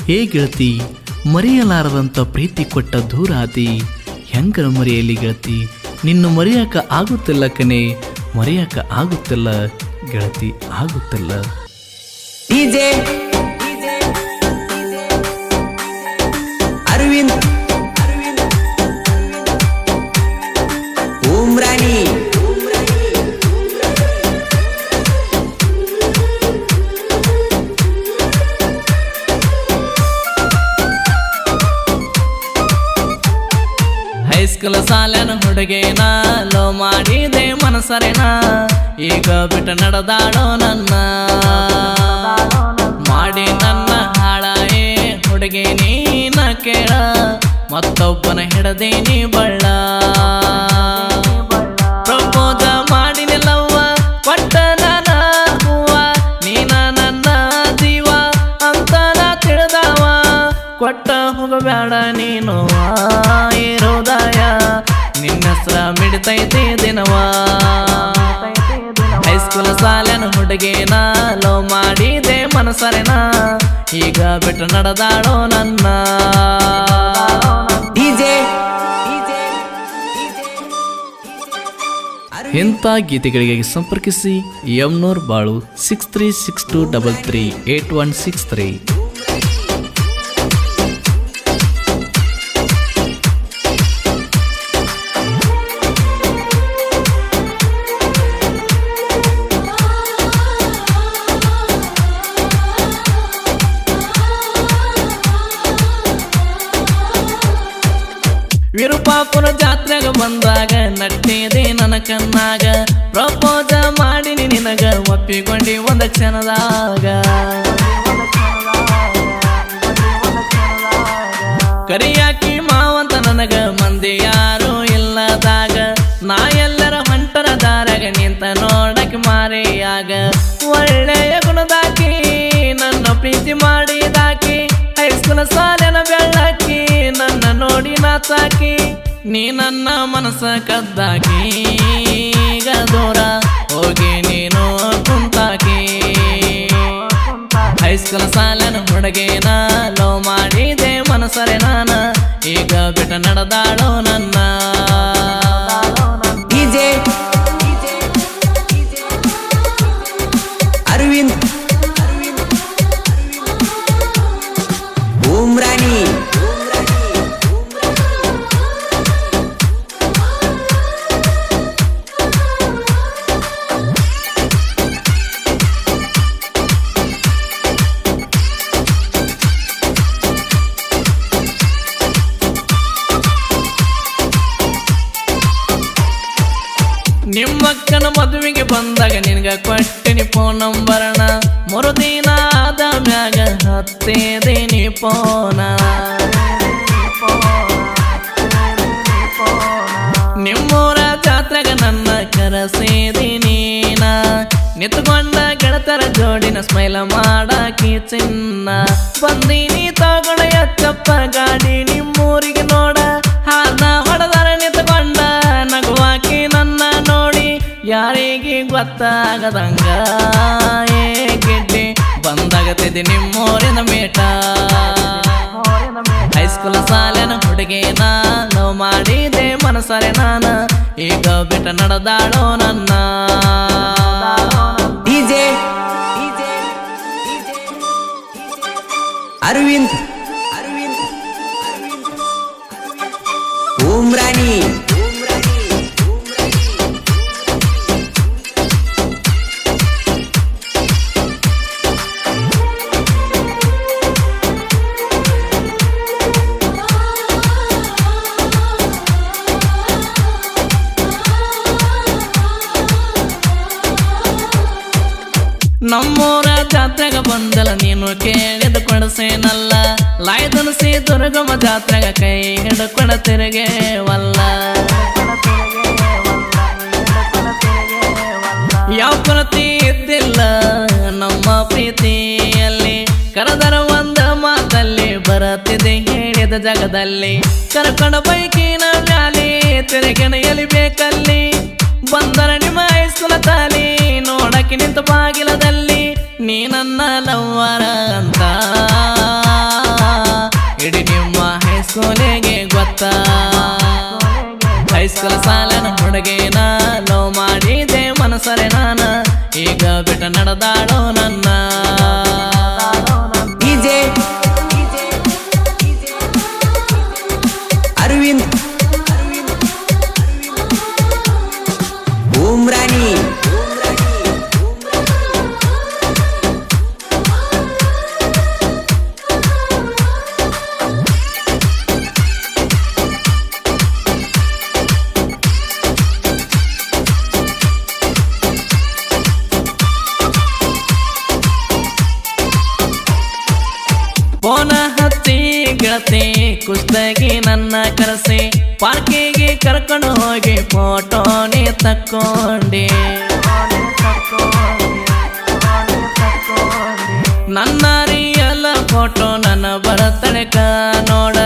ಹೇ ಗೆಳತಿ, ಮರೆಯಲಾರದಂಥ ಪ್ರೀತಿ ಕೊಟ್ಟ ದೂರಾದಿ. ಹೆಂಗರ ಮರೆಯಲಿ ಗೆಳತಿ, ನಿನ್ನ ಮರೆಯಕ ಆಗುತ್ತಿಲ್ಲ ಕಣೆ, ಮರೆಯಕ ಆಗುತ್ತಿಲ್ಲ ಗೆಳತಿ, ಆಗುತ್ತಿಲ್ಲ. ಡಿಜೆ ಅರವಿಂದ್ ಉಮ್ರಾನಿ ಹೈಸ್ಕೂಲ್ ಸಾಲನ ಹುಡುಗೇನ ಲೋ ಮಾಡಿದೆ ಮನಸರೇನ, ಈಗ ಬಿಟ್ಟು ನಡೆದಾಡೋ ನನ್ನ ಮಾಡಿ ನನ್ನ ಹಾಳಾಯೇ ಹುಡುಗಿ ನೀನ ಕೇಳ, ಮತ್ತೊಬ್ಬನ ಹಿಡದೇನಿ ಬಳ್ಳ. ಪ್ರಪೋಜ ಮಾಡಿನಿಲ್ಲವ್ವ ಕೊಟ್ಟ ನನ್ನ ಹೂವ, ನೀನ ನನ್ನ ಜೀವ ಅಂತ ನಾ ತಿಳಿದವ, ಕೊಟ್ಟ ಹೋಗಬೇಡ ನೀನು ಹೃದಯ, ನಿನ್ನ ಹೆಸರ ಮಿಡ್ತೈತಿ ದಿನವ. ಹೈಸ್ಕೂಲ್ ಸಾಲನ ಹುಡುಗೇನ ಲೋ ಮಾಡಿದೆ ಮನಸರೇನ, ಈಗ ಬಿಟ್ಟು ನಡೆದಾಡೋ ನನ್ನ. ಡಿಜೆ ಇಂಥ ಗೀತೆಗಳಿಗೆ ಸಂಪರ್ಕಿಸಿ ಯಮ್ನೂರ್ ಬಾಳು 6362338163. ವಿರುಪಾಪುರ ಜಾತ್ರೆಗ ಬಂದಾಗ ನಟ್ಟಿದೆ ನನ್ನ ಕಣ್ಣಾಗ, ಪ್ರಪೋಜ ಮಾಡಿನಿ ನಿನಗ ಒಪ್ಪಿಕೊಂಡಿ ಒಂದ ಕ್ಷಣದಾಗ. ಕರಿಯಾಕಿ ಮಾವಂತ ನನಗ ಮಂದಿ ಯಾರು ಇಲ್ಲದಾಗ, ನಾ ಎಲ್ಲರ ಹೊಂಟರ ದಾರಾಗ ನಿಂತ ನೋಡಕ್ಕೆ ಮಾರಿಯಾಗ. ಒಳ್ಳೆಯ ಗುಣದಾಕಿ ನನ್ನ ಪ್ರೀತಿ ಮಾಡಿದಾಕಿ, ಹೈಸ್ಕೂಲ್ ಸಾಲಿನ ಬೆಳ್ಳಾಕಿ ನನ್ನ ನೋಡಿ ನಾಚಾಕಿ, ನೀ ನನ್ನ ಮನಸ್ಸ ಕದ್ದಾಕಿ, ಈಗ ದೂರ ಹೋಗಿ ನೀನು ಕುಂತಾಕಿ. ಹೈಸ್ಕೂಲ್ ಸಾಲಿನ ಹುಡುಗೇನ ಲೋ ಮಾಡಿದೆ ಮನಸರೆ ನಾನ, ಈಗ ಬಿಟ್ಟು ನಡೆದಾಡೋ ನನ್ನ. ಡಿಜೆ ಅರವಿಂದ್ ಉಮ್ರಾನಿ ನಿಮ್ಮಕ್ಕನ ಮದುವೆಗೆ ಬಂದಾಗ ನಿನ್ಗ ಕೊಟ್ಟಿನಿ ಫೋನ್ ನಂಬರಣ, ಮರುದಿನ ಆದ ಮ್ಯಾಗ ಹತ್ತೇದೇನಿ ಫೋನ. ನಿಮ್ಮೂರ ಜಾತ್ರೆಗ ನನ್ನ ಕರೆಸಿದಿ ನೀನ, ನಿತ್ಕೊಂಡ ಗೆಳತರ ಜೋಡಿನ ಸ್ಮೈಲ ಮಾಡಾಕಿ ಚಿನ್ನ. ಬಂದೀನಿ ತಗೊಂಡ ಎಚ್ಚಪ್ಪ ಗಾಡಿ ನಿಮ್ಮೂರಿಗೆ ನೋಡ, ಹಾನ ಹೊಡೆದಾರ ನಿತ್ಕೊಂಡ ನಗುವಾಕಿ ನನ್ನ ನೋಡಿ, ಯಾರಿಗೆ ಗೊತ್ತಾಗದಂಗ ಏ ಗೆಡ್ಡೆ ಬಂದಾಗತ್ತಿದೆ ನಿಮ್ಮೂರಿನ ಮೇಟ. ಹೈಸ್ಕೂಲ್ ಸಾಲಿನ ಹುಡುಗೇನ ಲೋ ಮಾಡಿದೆ ಮನಸರೆ ನಾನ, ಈಗ ಬಿಟ್ಟು ನಡೆದಾಡೋ ನನ್ನ. ಡಿಜೆ ಅರವಿಂದ್ ಉಮ್ರಾನಿ ನಮ್ಮೂರ ಜಾತ್ರೆಗ ಬಂದಲ್ಲ ನೀನು ಕೇಳಿದ ಕೊಡಸೇನಲ್ಲ, ಲಾಯ್ದನಸಿ ದುರ್ಗಮ ಜಾತ್ರೆಗ ಕೈ ಹಿಡ್ಕೊಡ ತಿರುಗೇವಲ್ಲ. ಯಾವ ಕೊರತೆ ಇದ್ದಿಲ್ಲ ನಮ್ಮ ಪ್ರೀತಿಯಲ್ಲಿ, ಕರೆದರ ಒಂದ ಮಾತಲ್ಲಿ ಬರುತ್ತಿದೆ ಹೇಳಿದ ಜಗದಲ್ಲಿ. ಕರ್ಕೊಂಡ ಬೈಕಿನ ಮ್ಯಾಲೆ ತಿರುಗಿನ ಎಲಿಬೇಕಲ್ಲಿ, ಬಂದರ ನಿಮ್ಮ ಹೈಸ್ಕೂಲ್ ತಾಲಿ ನೋಡಕ್ಕೆ ನಿಂತ ಬಾಗಿಲದಲ್ಲಿ, ನೀ ನನ್ನ ಲವ್ವರ ಅಂತ ಹೈಸ್ಕೂಲ್ ಸಾಲನ ಹುಡುಗೇನ ಲವ್ ಮಾಡಿದೆ ಮನಸರೆ ನಾನ ಈಗ ಬಿಟ್ಟ ನಡೆದಾಡೋ ನನ್ನ ಡಿಜೆ ಅರವಿಂದ್ ಉಮ್ರಾನಿ ಫೋನ ಹಚ್ಚಿ ಗೆಳತಿ ಕುಸ್ತಗಿ ನನ್ನ ಕರೆಸಿ ಪಾರ್ಕಿಗೆ ಕರ್ಕೊಂಡು ಹೋಗಿ ಫೋಟೋನೇ ತಕ್ಕೊಂಡೆ ನನ್ನ ರಿಯಲ್ ಫೋಟೋ ನನ್ನ ಬರತಡಕ ನೋಡ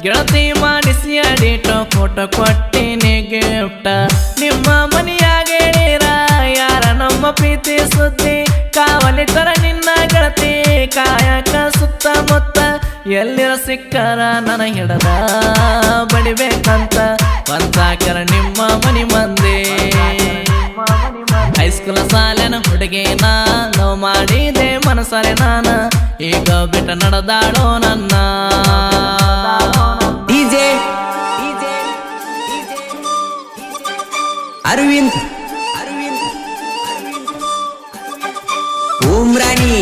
ಗೆಳತಿ ಮಾಡಿಸಿ ಅಡಿಟ ಫೋಟೋ ಕೊಟ್ಟಿನಿ ಗಿಫ್ಟ ನಿಮ್ಮ ಮನೆಯಾಗೇರ ಯಾರ ನಮ್ಮ ಪ್ರೀತಿ ಸುದ್ದಿ ಕಾವಲಿಟ್ಟರ ನಿನ್ನ ಗೆಳತಿ ಕಾಯಕ ಸುತ್ತಮುತ್ತ ಎಲ್ಲಿರ ಸಿಕ್ಕರ ನನ್ನ ಹಿಡದ ಬಡಿಬೇಕಂತ ಬಂತಾಕರ ನಿಮ್ಮ ಮನಿ ಮಂದಿ ಹೈಸ್ಕೂಲ್ ಸಾಲಿನ ಹುಡುಗೇನ ಲವ್ ಮಾಡಿದೆ ಮನಸರೆ ನಾನ ಈಗ ಬಿಟ್ಟ ನಡೆದಾಡೋ ನನ್ನ ಡಿಜೆ ಅರವಿಂದ್ ಉಮ್ರಾನಿ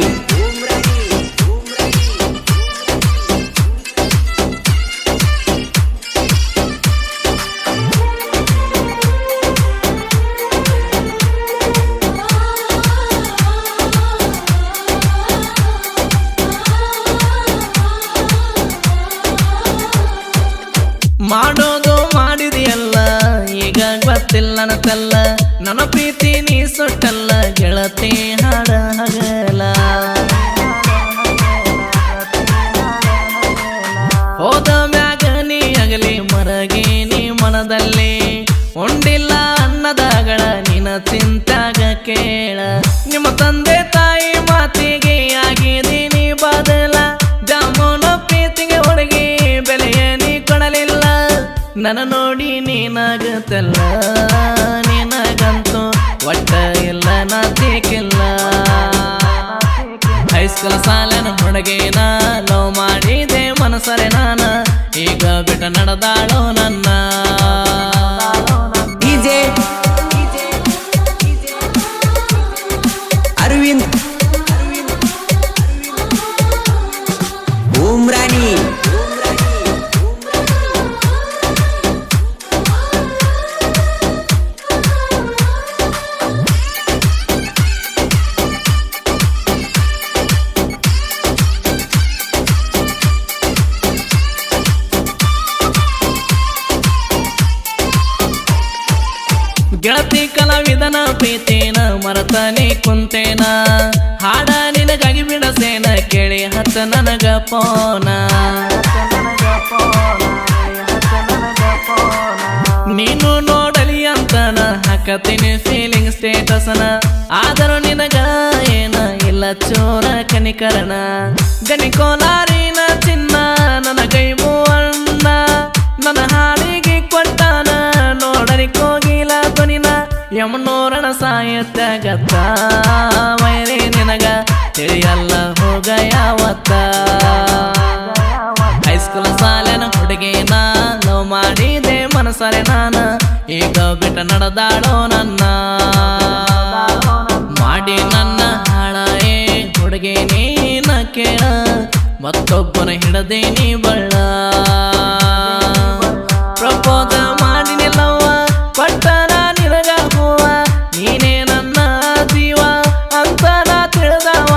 ಮಾಡೋದು ಮಾಡಿದೆಯಲ್ಲ ಈಗ ಗೊತ್ತಿಲ್ಲ ನನ್ನದಲ್ಲ ನನ್ನ ಪ್ರೀತಿ ನೀ ಸುಟ್ಟಲ್ಲ ಗೆಳತಿ ಹಾಡ ಹಗಲ ಹೋದ ಮ್ಯಾಗ ನೀ ಆಗಲಿ ಮರಗಿ ನೀ ಮನದಲ್ಲಿ ಉಂಡಿಲ್ಲ ಅನ್ನದಾಗಳ ನಿನ್ನ ಚಿಂತಾಗ ಕೇಳ ನಿಮ್ಮ ತಂದೆ ತಾಯಿ ಮಾತಿಗೆ ಆಗಿದೀನಿ ಬದಲ ಜಾಮೂನು ಪ್ರೀತಿಗೆ ಹುಡುಗಿ ಬೆಲೆಯ ನೀ ಕೊಡಲಿಲ್ಲ ನನ್ನ ನೋಡಿ ನೀನಾಗತ್ತಲ್ಲ ನಿನಗಂತೂ ಒಟ್ಟ ಇಲ್ಲ ನಾಚಿಕಿಲ್ಲ ಹೈಸ್ಕೂಲ್ ಸಾಲನ ಹುಡುಗೇನ ಲವ್ ಮಾಡಿದೆ ಮನಸರೆ ನಾನ ಈಗ ಬಿಟ್ಟ ನಡೆದಾಳೋ ನನ್ನ ಡಿಜೆ ಅರವಿಂದ್ ಉಮ್ರಾನಿ ಗೆಳತಿ ಕಲಾವಿದನ ಪ್ರೀತೇನ ಮರತನೆ ಕುಂತೇನ ಹಾಡ ನಿನಗಾಗಿ ಬಿಡಸೇನ ಕೇಳಿ ಹತ್ತ ನನಗ ಪೋನ ನೀನು ನೋಡಲಿ ಅಂತನ ಹಾಕತೀನಿ ಫೀಲಿಂಗ್ ಸ್ಟೇಟಸ್ನ ಆದರೂ ನಿನಗ ಏನ ಇಲ್ಲ ಚೋರ ಕನಿಕರಣ ಗಣಿಕೋಲಾರಿನ ಚಿನ್ನ ನನ್ನ ಗೈಬು ಅಣ್ಣ ನನ್ನ ಹಾಡಿಗೆ ಕೊಟ್ಟಾನ ನೋಡಲಿ ಕೋಗಿಲ ಧ್ವನಿನ ಯಮನೋರಣ ಸಾಹಿತ್ಯ ಗತ್ತ ವೈರಿ ನಿನಗ ತಿಳಿಯಲ್ಲ ಹೋಗ ಯಾವತ್ತ ಹೈಸ್ಕೂಲ್ ಸಾಲಿನ ಹುಡುಗೇನ ಲವ್ ಮಾಡಿದೆ ಮನಸರೆ ನಾನ ಈಗ ಬಿಟ್ಟ ನಡೆದಾಡೋ ನನ್ನ ಮಾಡಿ ನನ್ನ ಹಾಳ ಹುಡುಗಿ ನೀನ ಕೇಳ ಮತ್ತೊಬ್ಬನ ಹಿಡದೇನಿ ಬಳ್ಳ ಪ್ರಪೋದ ಮಾಡಿನಿಲ್ಲವ್ವ ಕೊಟ್ಟನ ನಿನಗ ಹೂವ ನೀನೇ ನನ್ನ ಜೀವ ಅಂತ ನಾ ತಿಳಿದವ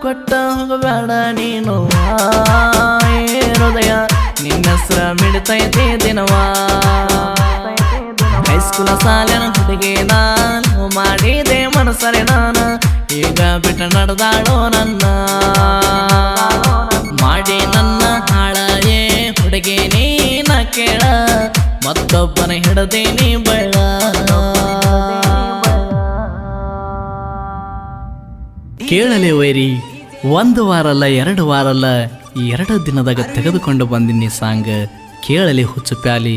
ಕೊಟ್ಟ ಹೋಗಬೇಡ ನೀನು ಹೃದಯ ನಿನ್ನ ಹೆಸರ ಮಿಡ್ತೈತೆ ದಿನವಾ ಹೈಸ್ಕೂಲ್ ಸಾಲಿನ ಹುಡುಗಿ ನಾನು ಮಾಡಿದೆ ಮನಸರೆ ನಾನ ಈಗ ಬಿಟ್ಟ ನಡೆದಾಡೋ ನನ್ನ ಮಾಡಿ ನನ್ನ ಹಾಳ ಹುಡುಗಿ ನೀನ ಕೇಳ ಮತ್ತೊಬ್ಬನ ಹಿಡದೇನಿ ಬಳ್ಳ ಕೇಳಲೆ ವೈರಿ ಒಂದು ವಾರಲ್ಲ 2 ವಾರಲ್ಲ 2 ದಿನದಾಗ ತೆಗೆದುಕೊಂಡು ಬಂದಿನಿ ಸಾಂಗ್ ಕೇಳಲಿ ಹುಚ್ಚು ಪ್ಯಾಲಿ